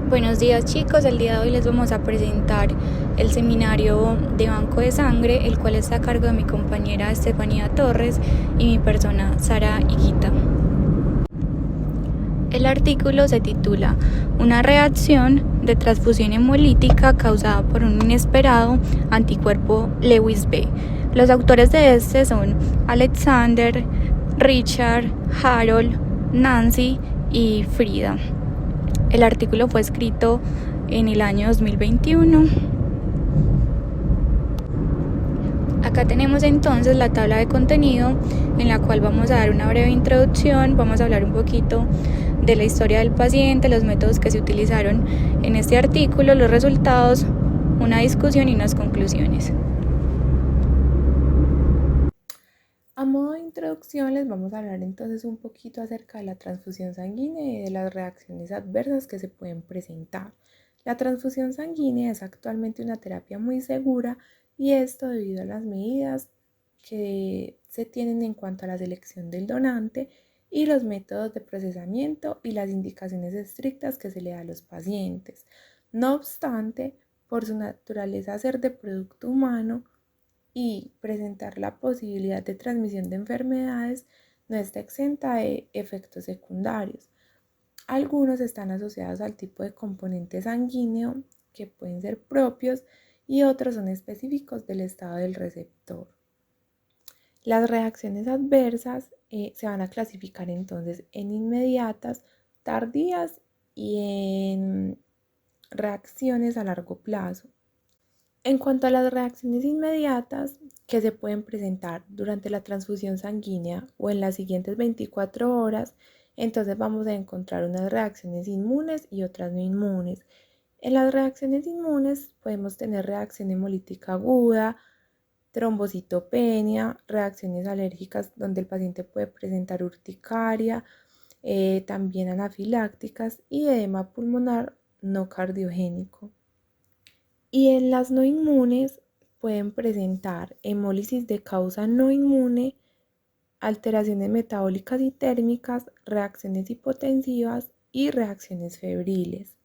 Buenos días chicos, el día de hoy les vamos a presentar el seminario de banco de sangre, el cual está a cargo de mi compañera Estefanía Torres y mi persona Sara Higuita. El artículo se titula Una reacción de transfusión hemolítica causada por un inesperado anticuerpo Lewis B. Los autores de este son Alexander, Richard, Harold, Nancy y Frida. El artículo fue escrito en el año 2021. Acá tenemos entonces la tabla de contenido en la cual vamos a dar una breve introducción, vamos a hablar un poquito de la historia del paciente, los métodos que se utilizaron en este artículo, los resultados, una discusión y unas conclusiones. A modo de introducción les vamos a hablar entonces un poquito acerca de la transfusión sanguínea y de las reacciones adversas que se pueden presentar. La transfusión sanguínea es actualmente una terapia muy segura y esto debido a las medidas que se tienen en cuanto a la selección del donante y los métodos de procesamiento y las indicaciones estrictas que se le da a los pacientes. No obstante, por su naturaleza ser de producto humano, y presentar la posibilidad de transmisión de enfermedades, no está exenta de efectos secundarios. Algunos están asociados al tipo de componente sanguíneo que pueden ser propios y otros son específicos del estado del receptor. Las reacciones adversas se van a clasificar entonces en inmediatas, tardías y en reacciones a largo plazo. En cuanto a las reacciones inmediatas que se pueden presentar durante la transfusión sanguínea o en las siguientes 24 horas, entonces vamos a encontrar unas reacciones inmunes y otras no inmunes. En las reacciones inmunes podemos tener reacción hemolítica aguda, trombocitopenia, reacciones alérgicas donde el paciente puede presentar urticaria, también anafilácticas y edema pulmonar no cardiogénico. Y en las no inmunes pueden presentar hemólisis de causa no inmune, alteraciones metabólicas y térmicas, reacciones hipotensivas y reacciones febriles.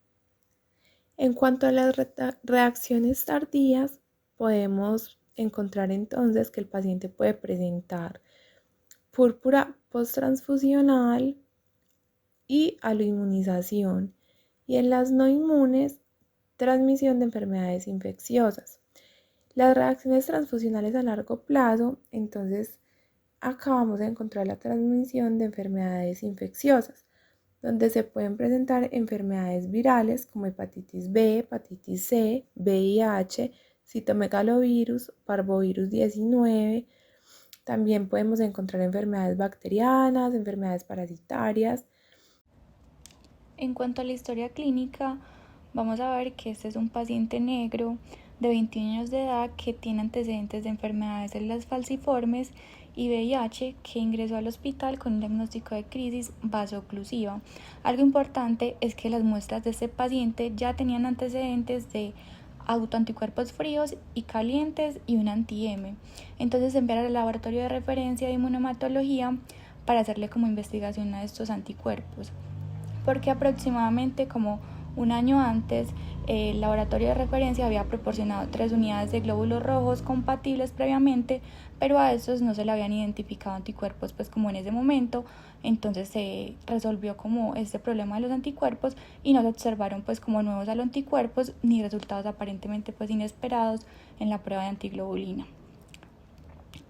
En cuanto a las reacciones tardías, podemos encontrar entonces que el paciente puede presentar púrpura posttransfusional y aloinmunización. Y en las no inmunes, transmisión de enfermedades infecciosas. Las reacciones transfusionales a largo plazo, entonces acá vamos a encontrar la transmisión de enfermedades infecciosas, donde se pueden presentar enfermedades virales como hepatitis B, hepatitis C, VIH, citomegalovirus, parvovirus 19. También podemos encontrar enfermedades bacterianas, enfermedades parasitarias. En cuanto a la historia clínica, vamos a ver que este es un paciente negro de 21 años de edad que tiene antecedentes de enfermedades de células falciformes y VIH, que ingresó al hospital con un diagnóstico de crisis vasooclusiva. Algo importante es que las muestras de este paciente ya tenían antecedentes de autoanticuerpos fríos y calientes y un anti-M. Entonces se enviaron al laboratorio de referencia de inmunohematología para hacerle como investigación a estos anticuerpos, porque aproximadamente como un año antes el laboratorio de referencia había proporcionado 3 unidades de glóbulos rojos compatibles previamente, pero a estos no se le habían identificado anticuerpos pues como en ese momento. Entonces se resolvió como este problema de los anticuerpos y no se observaron pues como nuevos anticuerpos ni resultados aparentemente pues inesperados en la prueba de antiglobulina.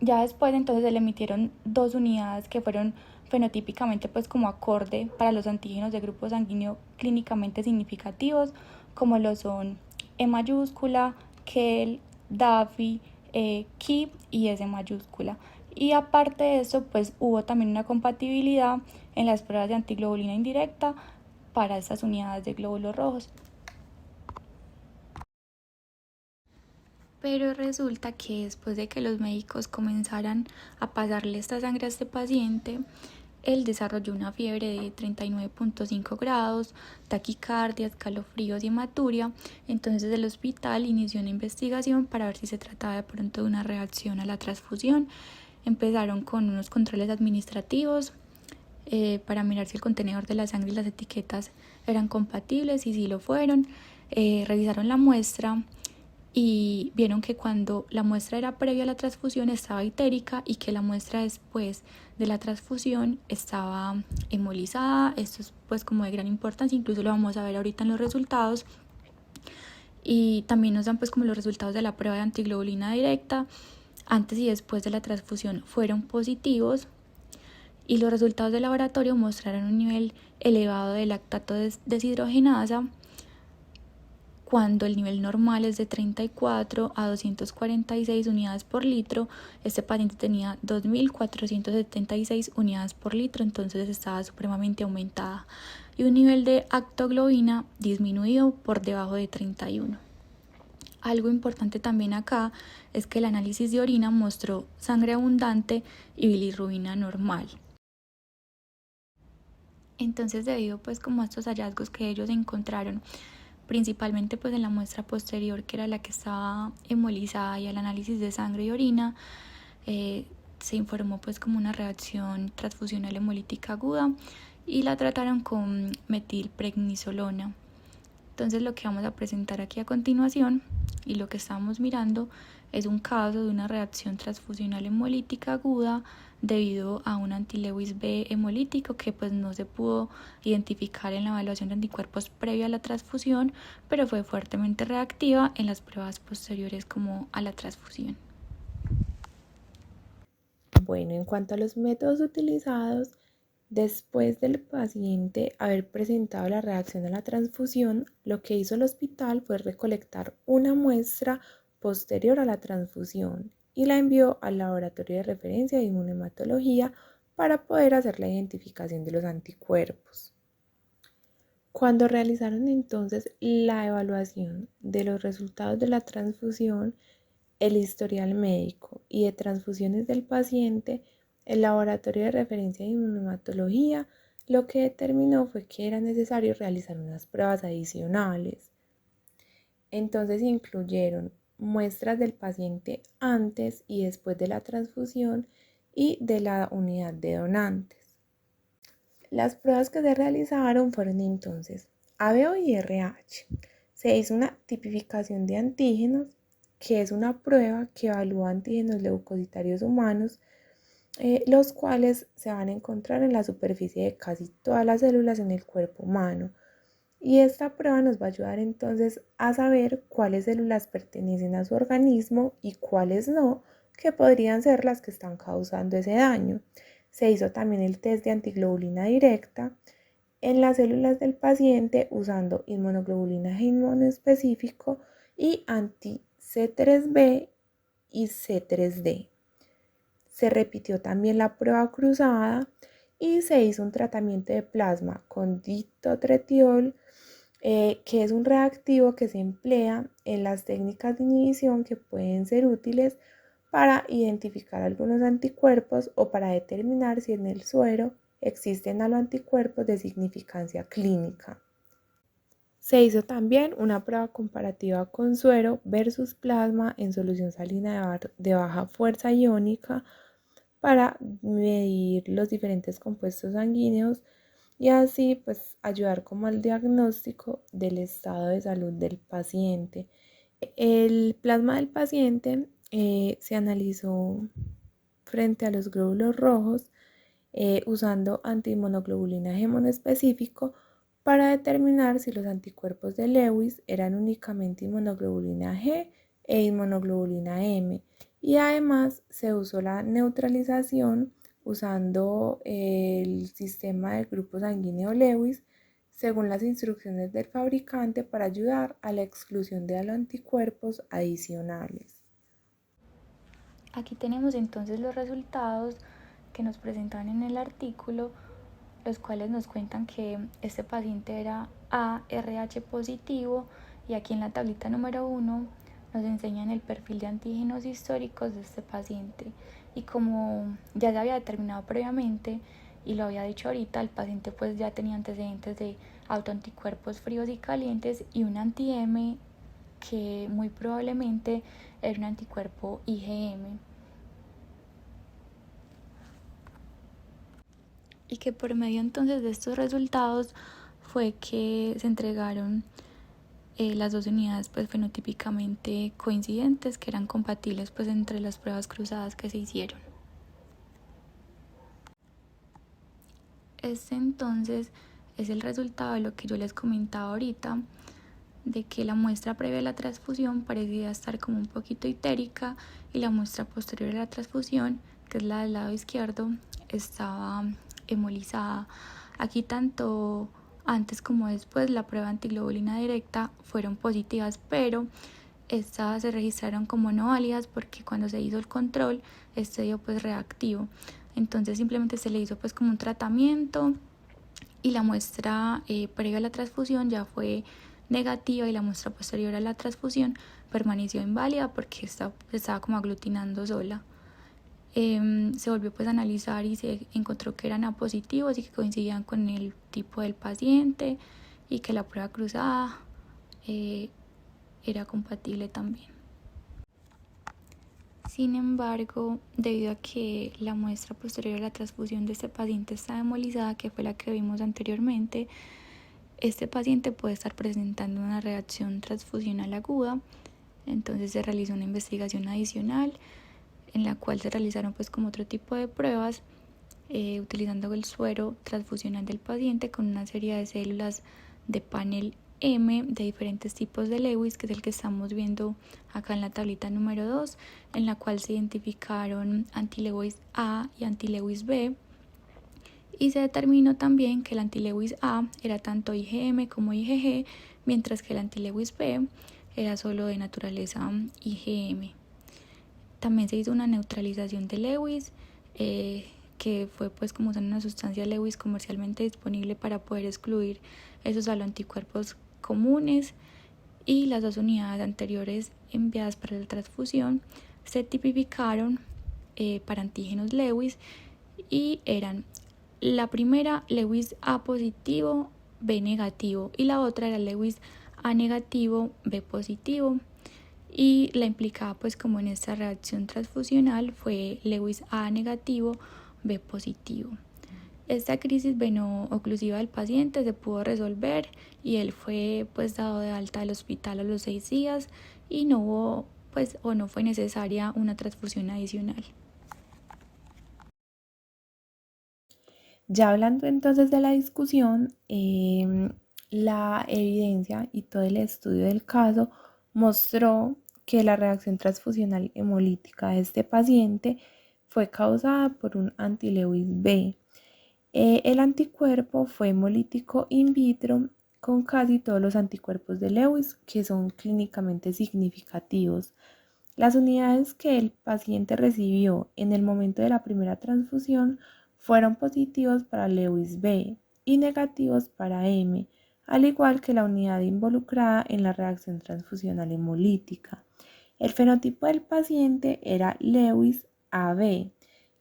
Ya después entonces se le emitieron 2 unidades que fueron fenotípicamente pues como acorde para los antígenos de grupo sanguíneo clínicamente significativos, como lo son E mayúscula, KEL, DAFI, KIP y S mayúscula. Y aparte de eso, pues hubo también una compatibilidad en las pruebas de antiglobulina indirecta para estas unidades de glóbulos rojos. Pero resulta que después de que los médicos comenzaran a pasarle esta sangre a este paciente, él desarrolló una fiebre de 39.5 grados, taquicardia, escalofríos y hematuria. Entonces el hospital inició una investigación para ver si se trataba de pronto de una reacción a la transfusión. Empezaron con unos controles administrativos, para mirar si el contenedor de la sangre y las etiquetas eran compatibles, y si lo fueron. Revisaron la muestra y vieron que cuando la muestra era previa a la transfusión estaba itérica, y que la muestra después de la transfusión estaba hemolizada. Esto es pues como de gran importancia, incluso lo vamos a ver ahorita en los resultados. Y también nos dan pues como los resultados de la prueba de antiglobulina directa antes y después de la transfusión fueron positivos, y los resultados de laboratorio mostraron un nivel elevado de lactato deshidrogenasa cuando el nivel normal es de 34 a 246 unidades por litro. Este paciente tenía 2.476 unidades por litro, entonces estaba supremamente aumentada, y un nivel de actoglobina disminuido por debajo de 31. Algo importante también acá es que el análisis de orina mostró sangre abundante y bilirrubina normal. Entonces, debido pues como a estos hallazgos que ellos encontraron, principalmente pues en la muestra posterior, que era la que estaba hemolizada, y al análisis de sangre y orina, se informó pues como una reacción transfusional hemolítica aguda, y la trataron con metilprednisolona. Entonces, lo que vamos a presentar aquí a continuación y lo que estamos mirando es un caso de una reacción transfusional hemolítica aguda debido a un anti-Lewis B hemolítico que pues no se pudo identificar en la evaluación de anticuerpos previa a la transfusión, pero fue fuertemente reactiva en las pruebas posteriores como a la transfusión. Bueno, en cuanto a los métodos utilizados, después del paciente haber presentado la reacción a la transfusión, lo que hizo el hospital fue recolectar una muestra posterior a la transfusión y la envió al laboratorio de referencia de inmunohematología para poder hacer la identificación de los anticuerpos. Cuando realizaron entonces la evaluación de los resultados de la transfusión, el historial médico y de transfusiones del paciente, el laboratorio de referencia de inmunohematología lo que determinó fue que era necesario realizar unas pruebas adicionales. Entonces incluyeron muestras del paciente antes y después de la transfusión y de la unidad de donantes. Las pruebas que se realizaron fueron entonces ABO y RH. Se hizo una tipificación de antígenos, que es una prueba que evalúa antígenos leucocitarios humanos, los cuales se van a encontrar en la superficie de casi todas las células en el cuerpo humano. Y esta prueba nos va a ayudar entonces a saber cuáles células pertenecen a su organismo y cuáles no, que podrían ser las que están causando ese daño. Se hizo también el test de antiglobulina directa en las células del paciente usando inmunoglobulina G inmunoespecífico y anti-C3b y C3d. Se repitió también la prueba cruzada y se hizo un tratamiento de plasma con ditotretiol, que es un reactivo que se emplea en las técnicas de inhibición que pueden ser útiles para identificar algunos anticuerpos o para determinar si en el suero existen anticuerpos de significancia clínica. Se hizo también una prueba comparativa con suero versus plasma en solución salina de baja fuerza iónica para medir los diferentes compuestos sanguíneos y así pues ayudar como al diagnóstico del estado de salud del paciente. El plasma del paciente se analizó frente a los glóbulos rojos usando antiinmunoglobulina G monoespecífico para determinar si los anticuerpos de Lewis eran únicamente inmunoglobulina G e inmunoglobulina M. Y además se usó la neutralización usando el sistema de grupo sanguíneo Lewis según las instrucciones del fabricante para ayudar a la exclusión de los anticuerpos adicionales. Aquí tenemos entonces los resultados que nos presentan en el artículo, los cuales nos cuentan que este paciente era ARH positivo, y aquí en la tablita número 1 nos enseñan el perfil de antígenos históricos de este paciente. Y como ya se había determinado previamente y lo había dicho ahorita, el paciente pues ya tenía antecedentes de autoanticuerpos fríos y calientes y un anti-M que muy probablemente era un anticuerpo IgM. y que por medio entonces de estos resultados fue que se entregaron las dos unidades pues fenotípicamente coincidentes que eran compatibles pues entre las pruebas cruzadas que se hicieron. Este entonces es el resultado de lo que yo les comentaba ahorita, de que la muestra previa a la transfusión parecía estar como un poquito itérica y la muestra posterior a la transfusión, que es la del lado izquierdo, estaba hemolizada. Aquí tanto antes como después la prueba antiglobulina directa fueron positivas, pero estas se registraron como no válidas porque cuando se hizo el control este dio pues reactivo. Entonces simplemente se le hizo pues como un tratamiento y la muestra previa a la transfusión ya fue negativa y la muestra posterior a la transfusión permaneció inválida porque estaba como aglutinando sola. Se volvió pues a analizar y se encontró que eran A positivos y que coincidían con el tipo del paciente y que la prueba cruzada era compatible también. Sin embargo, debido a que la muestra posterior a la transfusión de este paciente está hemolizada, que fue la que vimos anteriormente, este paciente puede estar presentando una reacción transfusional aguda. Entonces se realizó una investigación adicional en la cual se realizaron pues como otro tipo de pruebas utilizando el suero transfusional del paciente con una serie de células de panel M de diferentes tipos de Lewis, que es el que estamos viendo acá en la tablita número 2, en la cual se identificaron anti-Lewis A y anti-Lewis B, y se determinó también que el anti-Lewis A era tanto IgM como IgG, mientras que el anti-Lewis B era solo de naturaleza IgM. También se hizo una neutralización de Lewis, que fue pues como usando una sustancia Lewis comercialmente disponible para poder excluir esos haloanticuerpos comunes, y las dos unidades anteriores enviadas para la transfusión se tipificaron para antígenos Lewis y eran la primera Lewis A positivo, B negativo, y la otra era Lewis A negativo, B positivo. Y la implicada pues como en esta reacción transfusional fue Lewis A negativo, B positivo. Esta crisis veno-oclusiva del paciente se pudo resolver y él fue pues dado de alta del hospital a los 6 días y no hubo pues o no fue necesaria una transfusión adicional. Ya hablando entonces de la discusión, la evidencia y todo el estudio del caso mostró que la reacción transfusional hemolítica de este paciente fue causada por un anti-Lewis B. El anticuerpo fue hemolítico in vitro con casi todos los anticuerpos de Lewis que son clínicamente significativos. Las unidades que el paciente recibió en el momento de la primera transfusión fueron positivos para Lewis B y negativos para M, al igual que la unidad involucrada en la reacción transfusional hemolítica. El fenotipo del paciente era Lewis AB,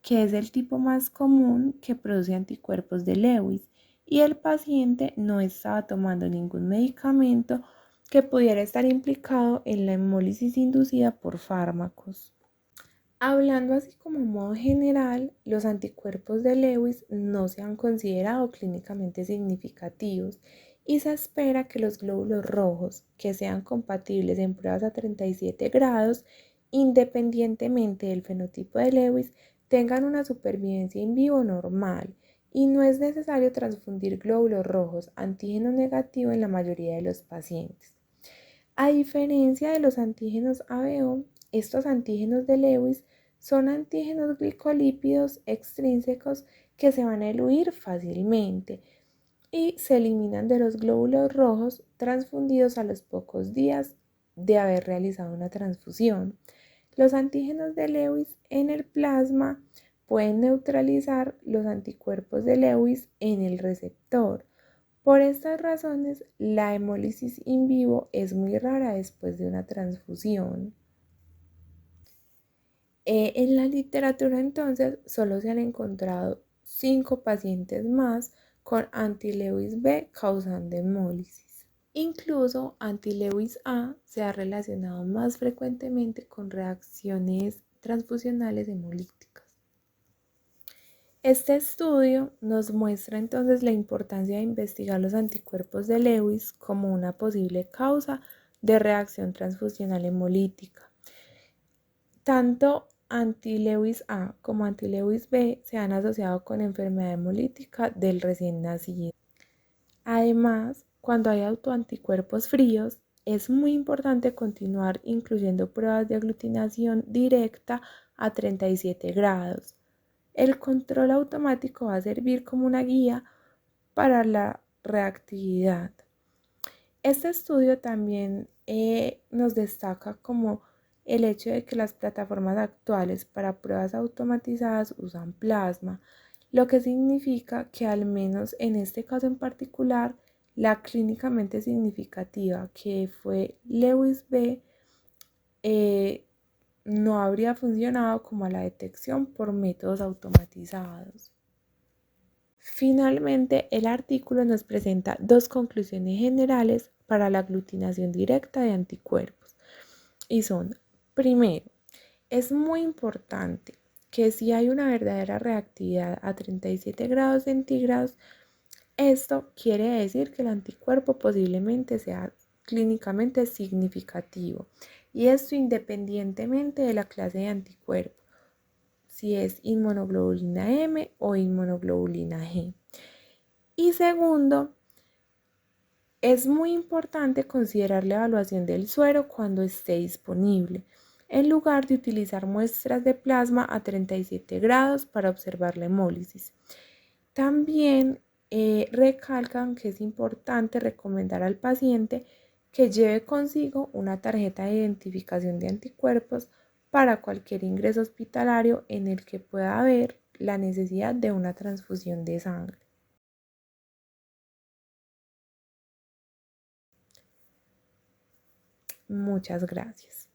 que es el tipo más común que produce anticuerpos de Lewis, y el paciente no estaba tomando ningún medicamento que pudiera estar implicado en la hemólisis inducida por fármacos. Hablando así como modo general, los anticuerpos de Lewis no se han considerado clínicamente significativos y se espera que los glóbulos rojos que sean compatibles en pruebas a 37 grados, independientemente del fenotipo de Lewis, tengan una supervivencia in vivo normal y no es necesario transfundir glóbulos rojos antígeno negativo en la mayoría de los pacientes. A diferencia de los antígenos ABO, estos antígenos de Lewis son antígenos glicolípidos extrínsecos que se van a eludir fácilmente y se eliminan de los glóbulos rojos transfundidos a los pocos días de haber realizado una transfusión. Los antígenos de Lewis en el plasma pueden neutralizar los anticuerpos de Lewis en el receptor. Por estas razones, la hemólisis in vivo es muy rara después de una transfusión. En la literatura entonces solo se han encontrado 5 pacientes más con anti-Lewis B causando hemólisis. Incluso anti-Lewis A se ha relacionado más frecuentemente con reacciones transfusionales hemolíticas. Este estudio nos muestra entonces la importancia de investigar los anticuerpos de Lewis como una posible causa de reacción transfusional hemolítica. Tanto anti-Lewis A como anti-Lewis B se han asociado con enfermedad hemolítica del recién nacido. Además, cuando hay autoanticuerpos fríos, es muy importante continuar incluyendo pruebas de aglutinación directa a 37 grados. El control automático va a servir como una guía para la reactividad. Este estudio también nos destaca como el hecho de que las plataformas actuales para pruebas automatizadas usan plasma, lo que significa que al menos en este caso en particular, la clínicamente significativa que fue Lewis B no habría funcionado como la detección por métodos automatizados. Finalmente, el artículo nos presenta dos conclusiones generales para la aglutinación directa de anticuerpos y son, primero, es muy importante que si hay una verdadera reactividad a 37 grados centígrados, esto quiere decir que el anticuerpo posiblemente sea clínicamente significativo y esto independientemente de la clase de anticuerpo, si es inmunoglobulina M o inmunoglobulina G. Y segundo, es muy importante considerar la evaluación del suero cuando esté disponible, en lugar de utilizar muestras de plasma a 37 grados para observar la hemólisis. También recalcan que es importante recomendar al paciente que lleve consigo una tarjeta de identificación de anticuerpos para cualquier ingreso hospitalario en el que pueda haber la necesidad de una transfusión de sangre. Muchas gracias.